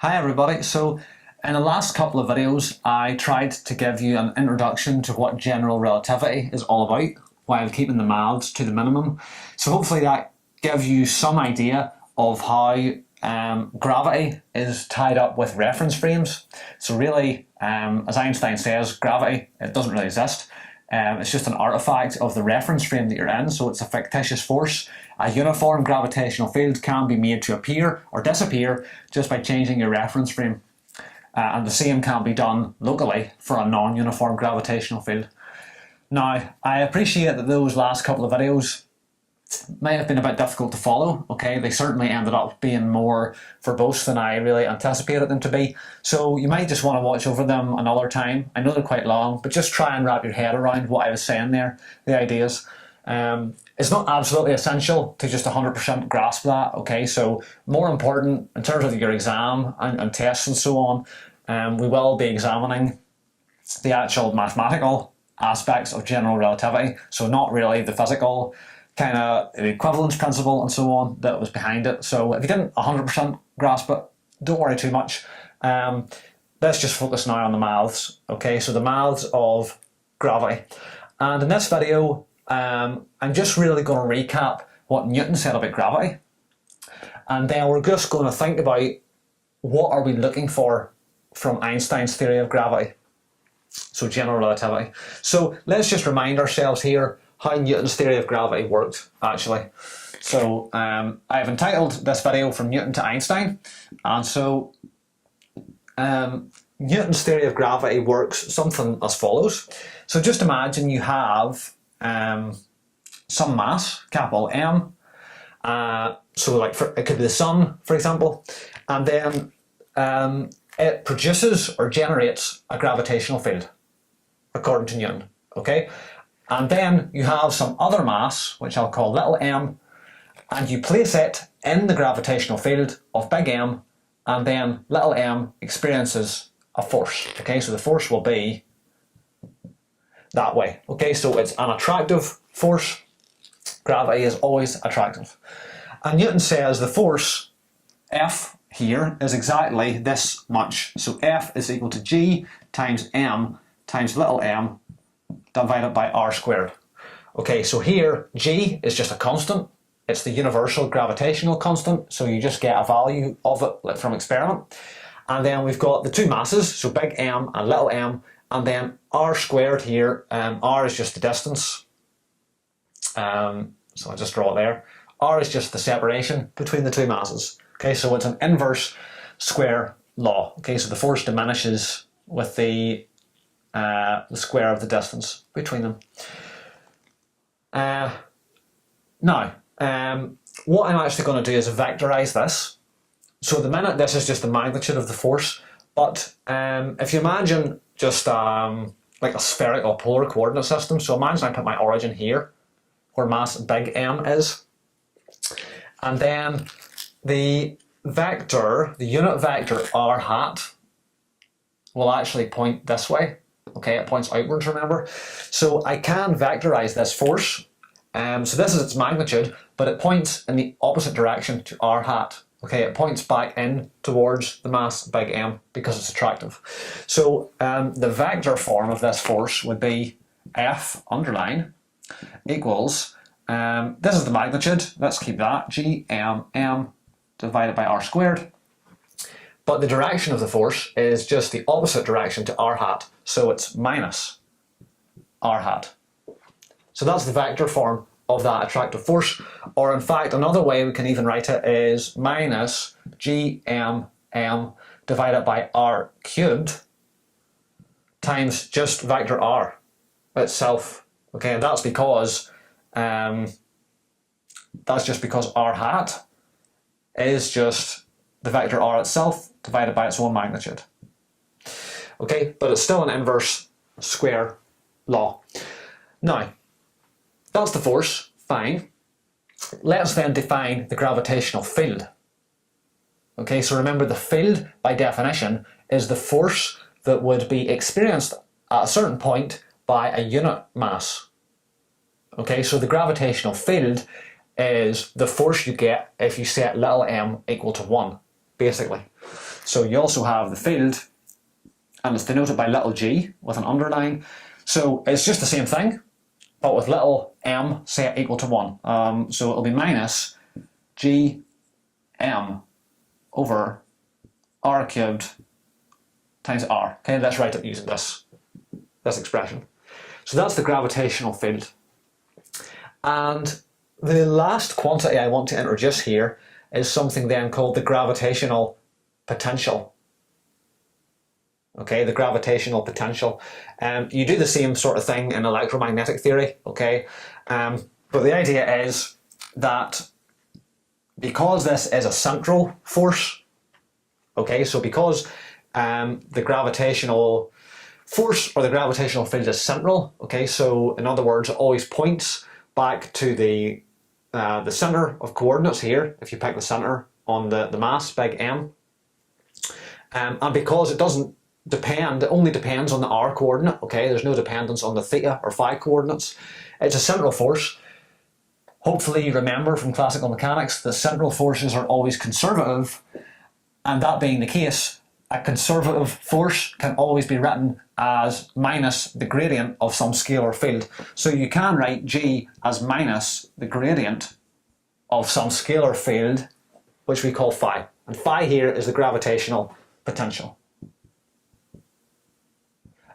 Hi everybody, so in the last couple of videos I tried to give you an introduction to what general relativity is all about while keeping the maths to the minimum. So hopefully that gives you some idea of how gravity is tied up with reference frames. So really, as Einstein says, gravity, it doesn't really exist. It's just an artifact of the reference frame that you're in, so it's a fictitious force. A uniform gravitational field can be made to appear or disappear just by changing your reference frame. And the same can be done locally for a non-uniform gravitational field. Now, I appreciate that those last couple of videos may have been a bit difficult to follow, okay? They certainly ended up being more verbose than I really anticipated them to be. So you might just want to watch over them another time. I know they're quite long, but just try and wrap your head around what I was saying there, the ideas. It's not absolutely essential to just 100% grasp that, okay? So more important in terms of your exam and tests and so on, we will be examining the actual mathematical aspects of general relativity. So not really the physical kind of equivalence principle and so on that was behind it. So if you didn't 100% grasp it, don't worry too much. Let's just focus now on the maths. Okay, so the maths of gravity. And in this video, I'm just really going to recap what Newton said about gravity. And then we're just going to think about what are we looking for from Einstein's theory of gravity. So general relativity. So let's just remind ourselves here how Newton's theory of gravity worked, actually. So I've entitled this video From Newton to Einstein. And so Newton's theory of gravity works something as follows. So just imagine you have some mass, capital M. So like it could be the sun, for example. And then it produces or generates a gravitational field, according to Newton, okay? And then you have some other mass, which I'll call little m, and you place it in the gravitational field of big M, and then little m experiences a force. Okay, so the force will be that way. Okay, so it's an attractive force. Gravity is always attractive. And Newton says the force, F here, is exactly this much. So F is equal to G times M times little m divided by r squared. Okay, so here G is just a constant. It's the universal gravitational constant, so you just get a value of it like from experiment. And then we've got the two masses, so big M and little m, and then r squared here. R is just the distance. So I'll just draw it there. R is just the separation between the two masses. Okay, so it's an inverse square law. Okay, so the force diminishes with the square of the distance between them. Now, what I'm actually going to do is vectorize this. So at the minute, this is just the magnitude of the force, but if you imagine just like a spherical polar coordinate system, so imagine I put my origin here, where mass big M is, and then the vector, the unit vector r hat, will actually point this way. Okay, it points outwards, remember? So I can vectorize this force. So this is its magnitude, but it points in the opposite direction to r hat. Okay, it points back in towards the mass big M because it's attractive. So the vector form of this force would be F underline equals, this is the magnitude, let's keep that, G M M divided by r squared. But the direction of the force is just the opposite direction to r hat, so it's minus r hat. So that's the vector form of that attractive force, or in fact another way we can even write it is minus gmm divided by r cubed times just vector r itself. Okay, and that's because that's just because r hat is just the vector r itself divided by its own magnitude. Okay, but it's still an inverse square law. Now, that's the force, fine. Let's then define the gravitational field. Okay, so remember the field, by definition, is the force that would be experienced at a certain point by a unit mass. Okay, so the gravitational field is the force you get if you set little m equal to 1, basically. So you also have the field, and it's denoted by little g with an underline. So it's just the same thing, but with little m set equal to 1. So it'll be minus g m over r cubed times r. Okay, let's write it using this expression. So that's the gravitational field. And the last quantity I want to introduce here is something then called the gravitational potential. Okay, the gravitational potential. You do the same sort of thing in electromagnetic theory, okay? But the idea is that because this is a central force, okay, so because the gravitational force or the gravitational field is central, okay, so in other words, it always points back to the center of coordinates here, if you pick the center on the mass, big M. And because it doesn't depend, it only depends on the r coordinate, okay, there's no dependence on the theta or phi coordinates. It's a central force. Hopefully you remember from classical mechanics that central forces are always conservative, and that being the case, a conservative force can always be written as minus the gradient of some scalar field. So you can write G as minus the gradient of some scalar field, which we call phi. And phi here is the gravitational potential.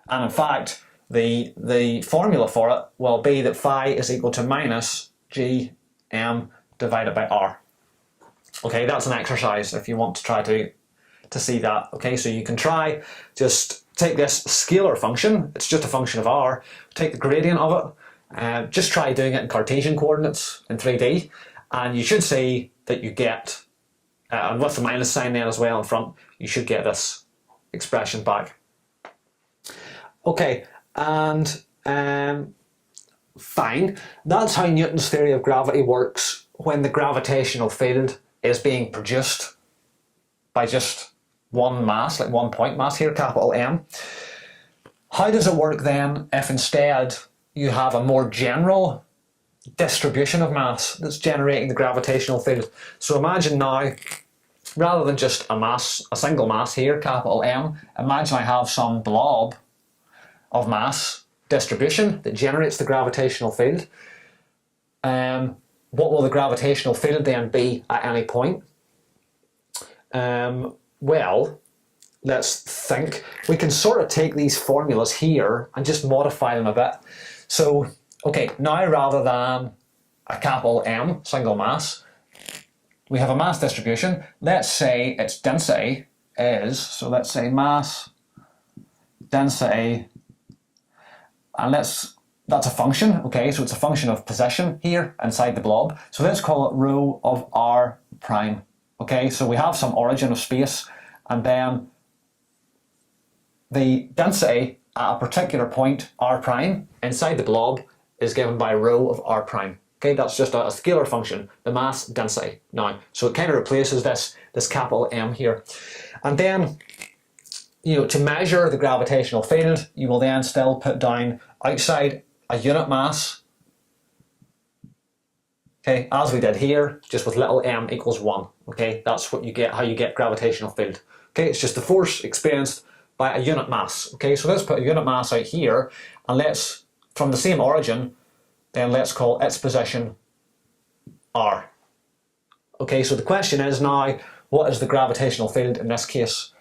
And in fact, the formula for it will be that phi is equal to minus Gm divided by r. Okay, that's an exercise if you want to try to see that. Okay, so you can try just take this scalar function, it's just a function of r, take the gradient of it, just try doing it in Cartesian coordinates in 3D, and you should see that you get, and with the minus sign then as well in front, you should get this expression back. Okay, and fine, that's how Newton's theory of gravity works when the gravitational field is being produced by just one mass, like 1 point mass here, capital M. How does it work then if instead you have a more general distribution of mass that's generating the gravitational field? So imagine now, rather than just a single mass here, capital M, imagine I have some blob of mass distribution that generates the gravitational field. What will the gravitational field then be at any point? Well, let's think. We can sort of take these formulas here and just modify them a bit. So, okay, now rather than a capital M, single mass, we have a mass distribution. Let's say its density is, so let's say mass density, and that's a function, okay, so it's a function of position here inside the blob. So let's call it rho of r prime. Okay, so we have some origin of space, and then the density at a particular point, r prime, inside the blob is given by rho of r prime. Okay, that's just a scalar function, the mass density now. So it kind of replaces this capital M here. And then, you know, to measure the gravitational field, you will then still put down outside a unit mass, okay, as we did here, just with little m equals 1. Okay, that's what you get, how you get gravitational field. Okay, it's just the force experienced by a unit mass. Okay, so let's put a unit mass out here, and let's, from the same origin, then let's call its position r. Okay, so the question is now, what is the gravitational field in this case?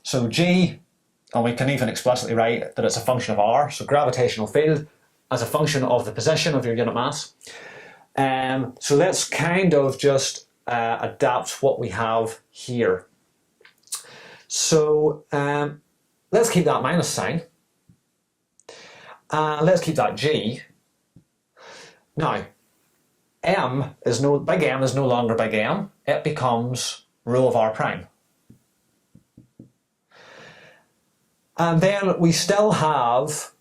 So G, and we can even explicitly write that it's a function of r, so gravitational field as a function of the position of your unit mass. So let's kind of just adapt what we have here. So let's keep that minus sign. Let's keep that G. Now, big M is no longer big M. It becomes rho of r prime. And then we still have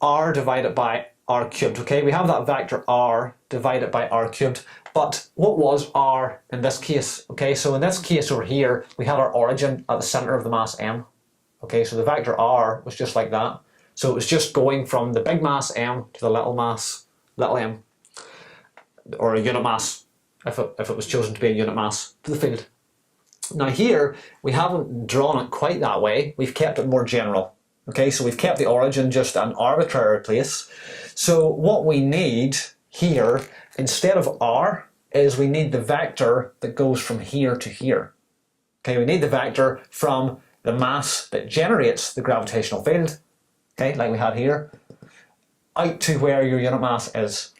r divided by r cubed. Okay, we have that vector r divided by r cubed. But what was r in this case? Okay, so in this case over here, we had our origin at the center of the mass m. Okay, so the vector r was just like that. So it was just going from the big mass m to the little mass, little m, or a unit mass, if it was chosen to be a unit mass, to the field. Now here, we haven't drawn it quite that way. We've kept it more general. Okay, so we've kept the origin just an arbitrary place. So what we need here, instead of r, is we need the vector that goes from here to here. Okay, we need the vector from the mass that generates the gravitational field, okay, like we had here, out to where your unit mass is.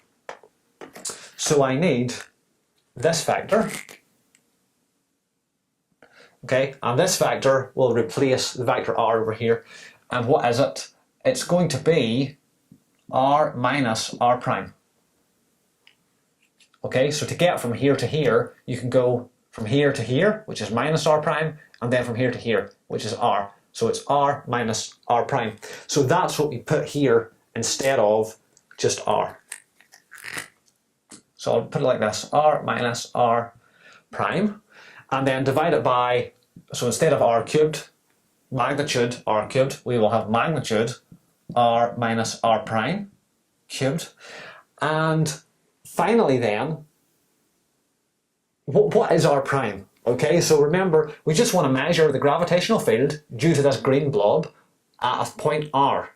So I need this vector, okay, and this vector will replace the vector r over here. And what is it? It's going to be r minus r prime. Okay, so to get from here to here, you can go from here to here, which is minus r prime, and then from here to here, which is r. So it's r minus r prime. So that's what we put here instead of just r. So I'll put it like this, r minus r prime, and then divide it by, so instead of r cubed, magnitude r cubed, we will have magnitude r minus r prime cubed. And finally then, what is r prime? Okay, so remember, we just want to measure the gravitational field due to this green blob at a point r.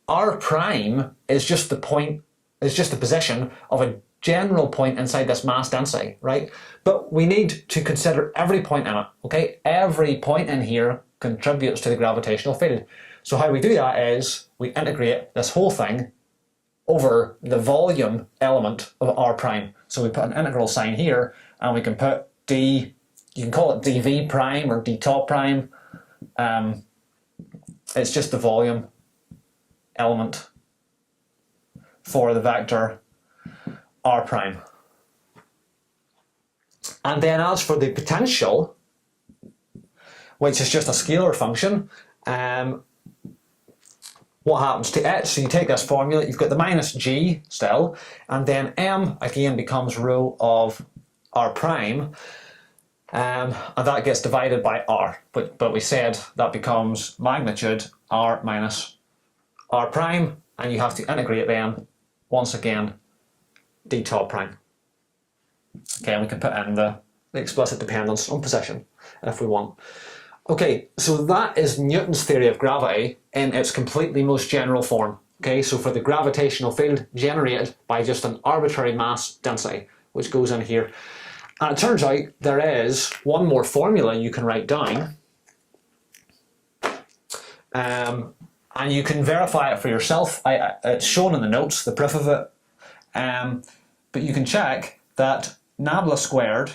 R prime is just the point, is just the position of a general point inside this mass density, right? But we need to consider every point in it, okay? Every point in here contributes to the gravitational field. So how we do that is we integrate this whole thing over the volume element of r prime. So we put an integral sign here, and we can put d, you can call it dv prime or d top prime. It's just the volume element for the vector r prime. And then as for the potential, which is just a scalar function, what happens to it? So you take this formula, you've got the minus g still, and then m again becomes rho of r prime, and that gets divided by r. But we said that becomes magnitude r minus r prime, and you have to integrate then, once again, d top prime. Okay, and we can put in the explicit dependence on position if we want. Okay, so that is Newton's theory of gravity in its completely most general form. Okay, so for the gravitational field generated by just an arbitrary mass density, which goes in here. And it turns out there is one more formula you can write down, and you can verify it for yourself. It's shown in the notes, the proof of it, but you can check that nabla squared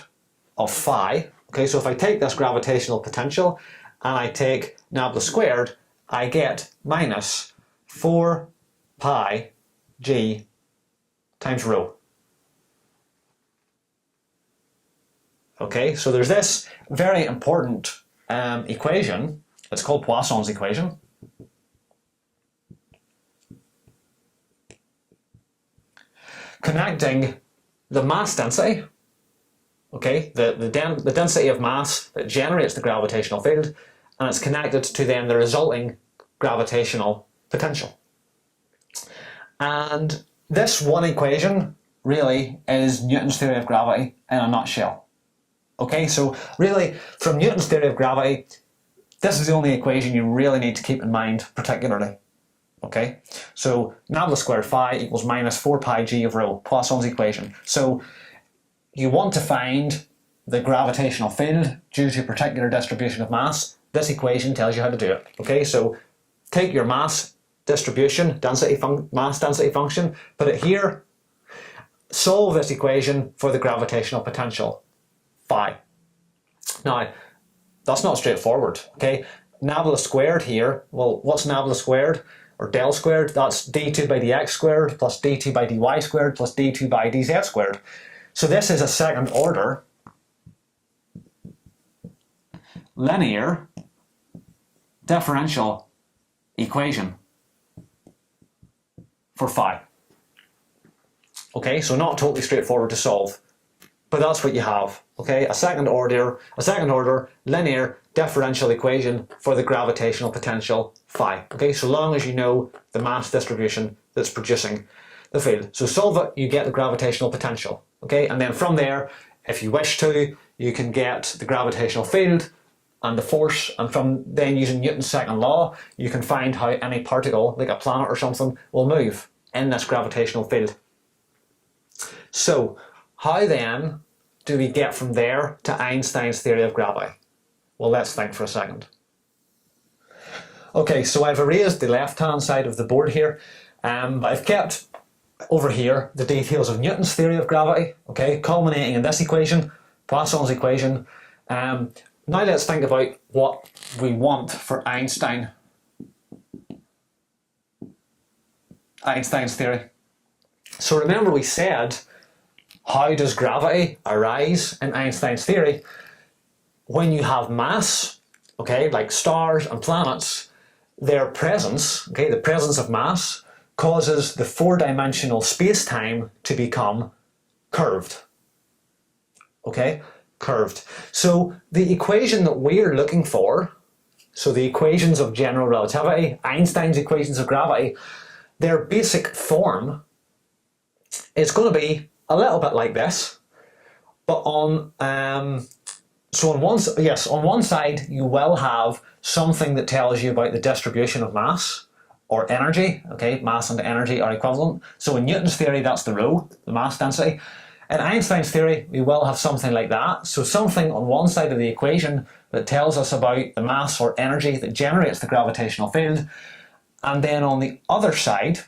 of phi, okay, so if I take this gravitational potential and I take nabla squared, I get minus 4 pi g times rho. Okay, so there's this very important equation. It's called Poisson's equation. Connecting the mass density, okay, the density of mass that generates the gravitational field, and it's connected to then the resulting gravitational potential. And this one equation really is Newton's theory of gravity in a nutshell. Okay, so really from Newton's theory of gravity, this is the only equation you really need to keep in mind particularly. Okay, so nabla squared phi equals minus 4 pi g of rho, Poisson's equation. So you want to find the gravitational field due to a particular distribution of mass. This equation tells you how to do it. Okay, so take your mass distribution, mass density function, put it here, solve this equation for the gravitational potential, phi. Now, that's not straightforward, okay? Nabla squared here, well, what's nabla squared? Or del squared? That's d2 by dx squared plus d2 by dy squared plus d2 by dz squared. So this is a second order linear differential equation for phi. Okay, so not totally straightforward to solve, but that's what you have. Okay, a second order linear differential equation for the gravitational potential phi. Okay, so long as you know the mass distribution that's producing the field. So solve it, you get the gravitational potential. Okay, and then from there, If you wish to, you can get the gravitational field and the force, and from then using Newton's second law, you can find how any particle, like a planet or something, will move in this gravitational field. So, how then do we get from there to Einstein's theory of gravity? Well, let's think for a second. Okay, so I've erased the left-hand side of the board here, but I've kept over here the details of Newton's theory of gravity, okay, culminating in this equation, Poisson's equation. Now let's think about what we want for Einstein's theory. So remember we said, how does gravity arise in Einstein's theory? When you have mass, okay, like stars and planets, their presence, okay, the presence of mass, causes the four-dimensional space-time to become curved. Okay? Curved. So the equation that we're looking for, so the equations of general relativity, Einstein's equations of gravity, their basic form is going to be a little bit like this, but on one side you will have something that tells you about the distribution of mass or energy. Okay, mass and energy are equivalent. So in Newton's theory, that's the rho, the mass density. In Einstein's theory, we will have something like that. So something on one side of the equation that tells us about the mass or energy that generates the gravitational field. And then on the other side,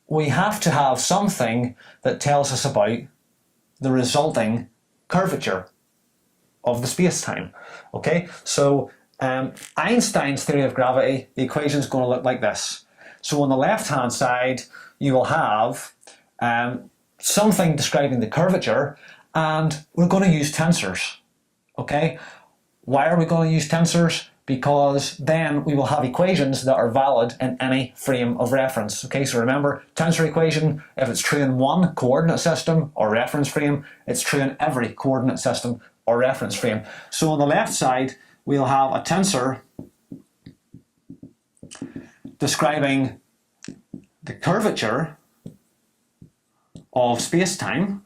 we have to have something that tells us about the resulting curvature of the space-time. Okay, so Einstein's theory of gravity, the equation is going to look like this. So on the left-hand side, you will have something describing the curvature, and we're going to use tensors. Okay, why are we going to use tensors? Because then we will have equations that are valid in any frame of reference. Okay, so remember, tensor equation, if it's true in one coordinate system or reference frame, it's true in every coordinate system or reference frame. So on the left side, we'll have a tensor describing the curvature of space-time,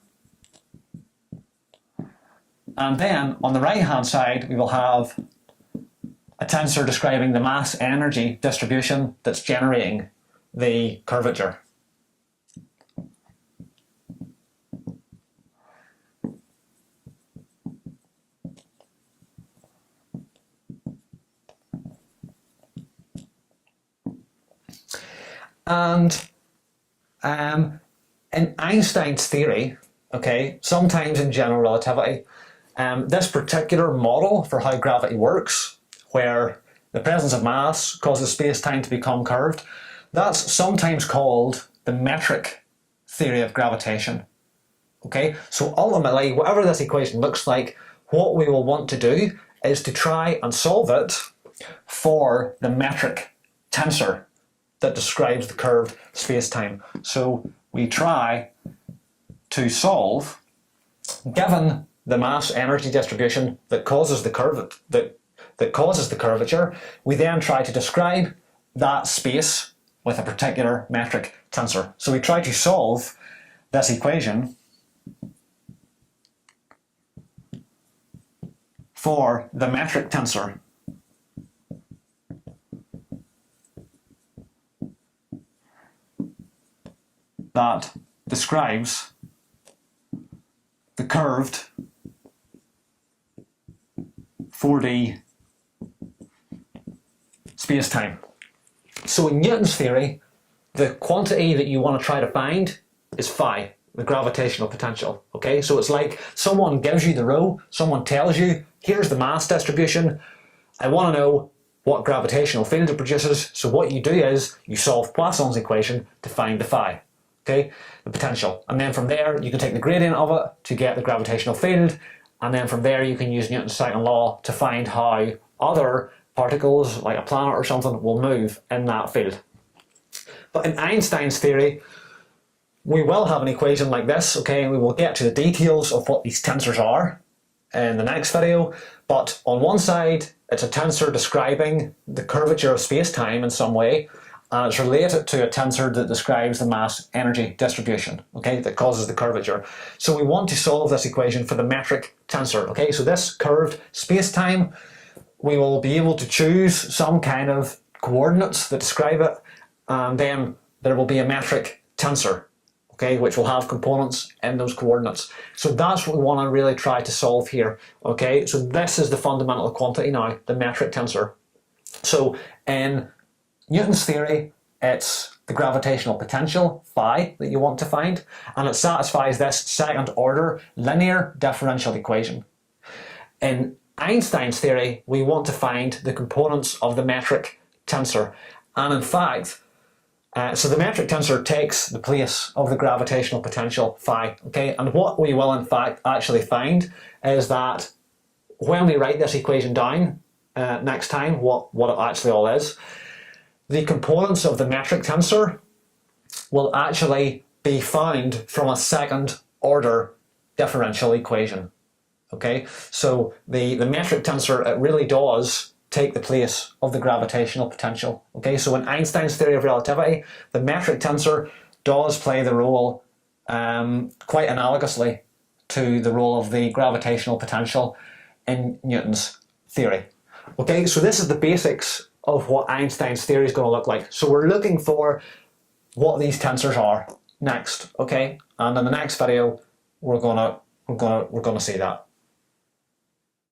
and then on the right-hand side we will have a tensor describing the mass-energy distribution that's generating the curvature. And in Einstein's theory, okay, sometimes in general relativity, this particular model for how gravity works, where the presence of mass causes space-time to become curved, that's sometimes called the metric theory of gravitation. Okay, so ultimately, whatever this equation looks like, what we will want to do is to try and solve it for the metric tensor that describes the curved space-time. So we try to solve, given the mass-energy distribution that causes the curvature, we then try to describe that space with a particular metric tensor. So we try to solve this equation for the metric tensor that describes the curved 4D space-time. So in Newton's theory, the quantity that you want to try to find is phi, the gravitational potential. Okay, so it's like someone gives you the rho, someone tells you, here's the mass distribution, I want to know what gravitational field it produces, so what you do is you solve Poisson's equation to find the phi. Okay, the potential. And then from there, you can take the gradient of it to get the gravitational field, and then from there you can use Newton's second law to find how other particles, like a planet or something, will move in that field. But in Einstein's theory, we will have an equation like this, okay, and we will get to the details of what these tensors are in the next video. But on one side, it's a tensor describing the curvature of space-time in some way, and it's related to a tensor that describes the mass energy distribution, okay, that causes the curvature. So we want to solve this equation for the metric tensor, okay? So this curved space-time, we will be able to choose some kind of coordinates that describe it, and then there will be a metric tensor, okay, which will have components in those coordinates. So that's what we want to really try to solve here, okay? So this is the fundamental quantity now, the metric tensor. So in Newton's theory, it's the gravitational potential, phi, that you want to find, and it satisfies this second order linear differential equation. In Einstein's theory, we want to find the components of the metric tensor, and in fact, so the metric tensor takes the place of the gravitational potential phi, okay? And what we will in fact actually find is that when we write this equation down next time, what it actually all is, the components of the metric tensor will actually be found from a second order differential equation, okay? So the metric tensor, it really does take the place of the gravitational potential, okay? So in Einstein's theory of relativity, the metric tensor does play the role quite analogously to the role of the gravitational potential in Newton's theory. Okay, so this is the basics of what Einstein's theory is going to look like. So we're looking for what these tensors are next, okay? And in the next video, we're gonna see that.